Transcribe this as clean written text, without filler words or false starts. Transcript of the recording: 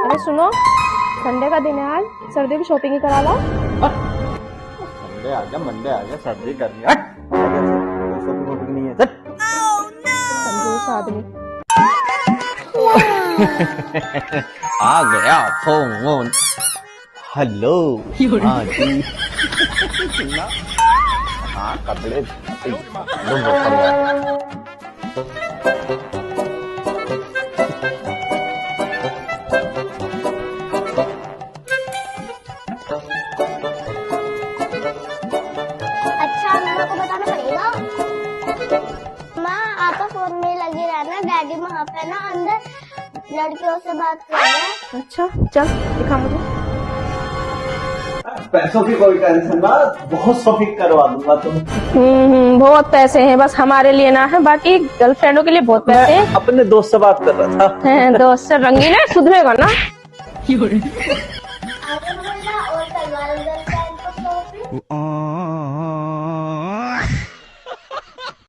अरे सुनो, संडे का दिन है आज, सर्दियों की शॉपिंग ही करा लो। संडे आ गया, मंडे आ गया, सर्दी करनी है। शॉपिंग वॉपिंग नहीं है सर। कंजूस आदमी। आ गया फोन। हेलो हाँ जी। हाँ कपड़े अच्छा मम्मा को बताना पड़ेगा। माँ आप फोन में लगी रहना, डैडी वहाँ पे ना अंदर लड़कियों से बात कर रहे हैं। अच्छा चल दिखा मुझे। पैसों की कोई टेंशन ना, बहुत शॉपिंग करवा दूंगा तुम। बहुत पैसे हैं, बस हमारे लिए ना है, बाकी गर्लफ्रेंडों के लिए बहुत पैसे हैं। अपने दोस्त से बात कर रहा था। दोस्त से रंगीन है, सुधरेगा ना। आगे बोलना और करवा लो गर्लफ्रेंड को शॉपिंग।